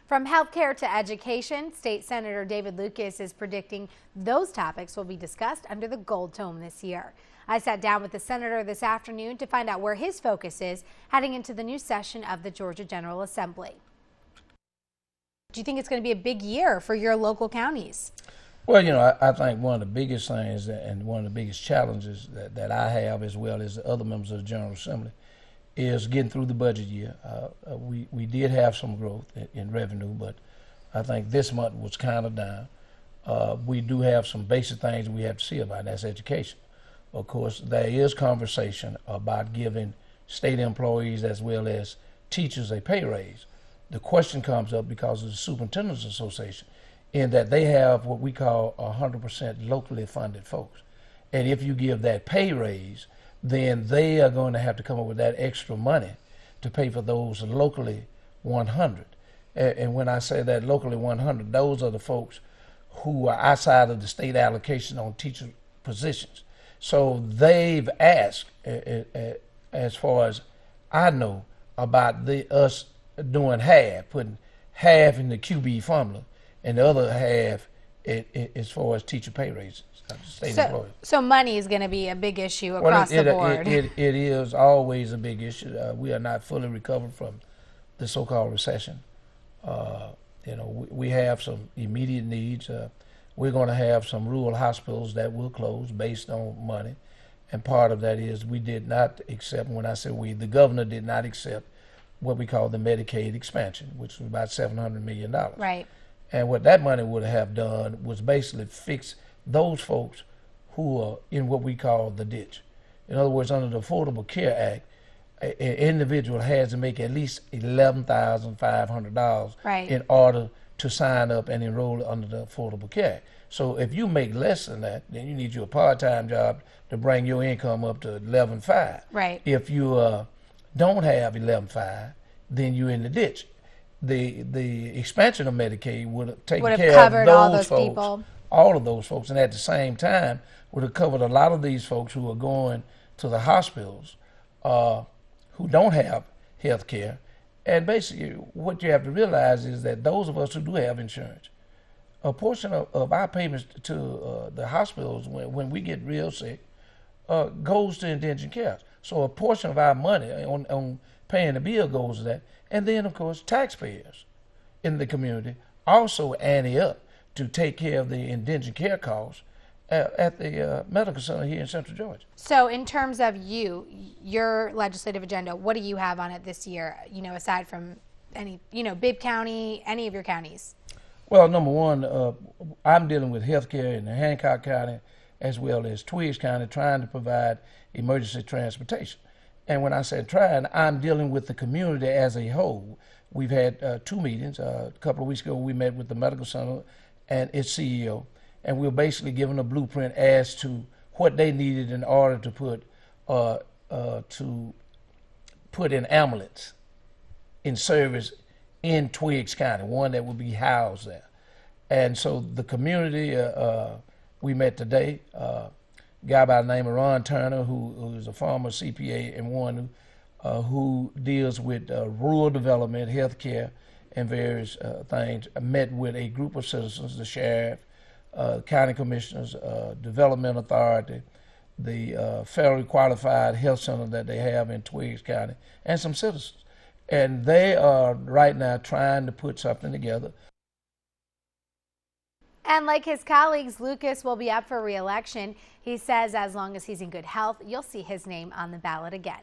From healthcare to education, State Senator David Lucas is predicting those topics will be discussed under the Gold Tome this year. I sat down with the senator this afternoon to find out where his focus is heading into the new session of the Georgia General Assembly. Do you think it's going to be a big year for your local counties? Well, you know, I think one of the biggest things and one of the biggest challenges that I have, as well as the other members of the General Assembly, is getting through the budget year. We did have some growth in revenue, but I think this month was kind of down. We do have some basic things we have to see about, and that's education. Of course, there is conversation about giving state employees as well as teachers a pay raise. The question comes up because of the Superintendent's Association, in that they have what we call 100% locally funded folks. And if you give that pay raise, then they are going to have to come up with that extra money to pay for those locally 100. And when I say that locally 100, those are the folks who are outside of the state allocation on teacher positions. So they've asked, as far as I know, about us doing half, putting half in the QB formula and the other half as far as teacher pay raises. So money is going to be a big issue across the board. It is always a big issue. We are not fully recovered from the so-called recession. You know, we have some immediate needs. We're going to have some rural hospitals that will close based on money. And part of that is we did not accept, when I say we, the governor did not accept what we call the Medicaid expansion, which was about $700 million. Right. And what that money would have done was basically fix those folks who are in what we call the ditch. In other words, under the Affordable Care Act, an individual has to make at least $11,500 right. in order to sign up and enroll under the Affordable Care Act. So if you make less than that, then you need you a part-time job to bring your income up to $11,500. Right. If you don't have $11,500, then you're in the ditch. The expansion of Medicaid would have taken care of those folks, people. All of those folks, and at the same time would have covered a lot of these folks who are going to the hospitals who don't have health care. And basically what you have to realize is that those of us who do have insurance, a portion of our payments to the hospitals when we get real sick goes to indigent care. So a portion of our money on paying the bill goes to that. And then, of course, taxpayers in the community also ante up to take care of the indigent care costs at the medical center here in Central Georgia. So in terms of your legislative agenda, what do you have on it this year, you know, aside from any, you know, Bibb County, any of your counties? Well, number one, I'm dealing with healthcare in Hancock County as well as Twiggs County, trying to provide emergency transportation. And when I said trying, I'm dealing with the community as a whole. We've had 2 meetings. A couple of weeks ago, we met with the medical center and its CEO, and we were basically given a blueprint as to what they needed in order to put an ambulance in service in Twiggs County, one that would be housed there. And so the community, we met today. Guy by the name of Ron Turner, who is a former CPA and one who deals with rural development, healthcare, and various things, met with a group of citizens, the sheriff, county commissioners, development authority, the federally qualified health center that they have in Twiggs County, and some citizens. And they are right now trying to put something together. And like his colleagues, Lucas will be up for re-election. He says as long as he's in good health, you'll see his name on the ballot again.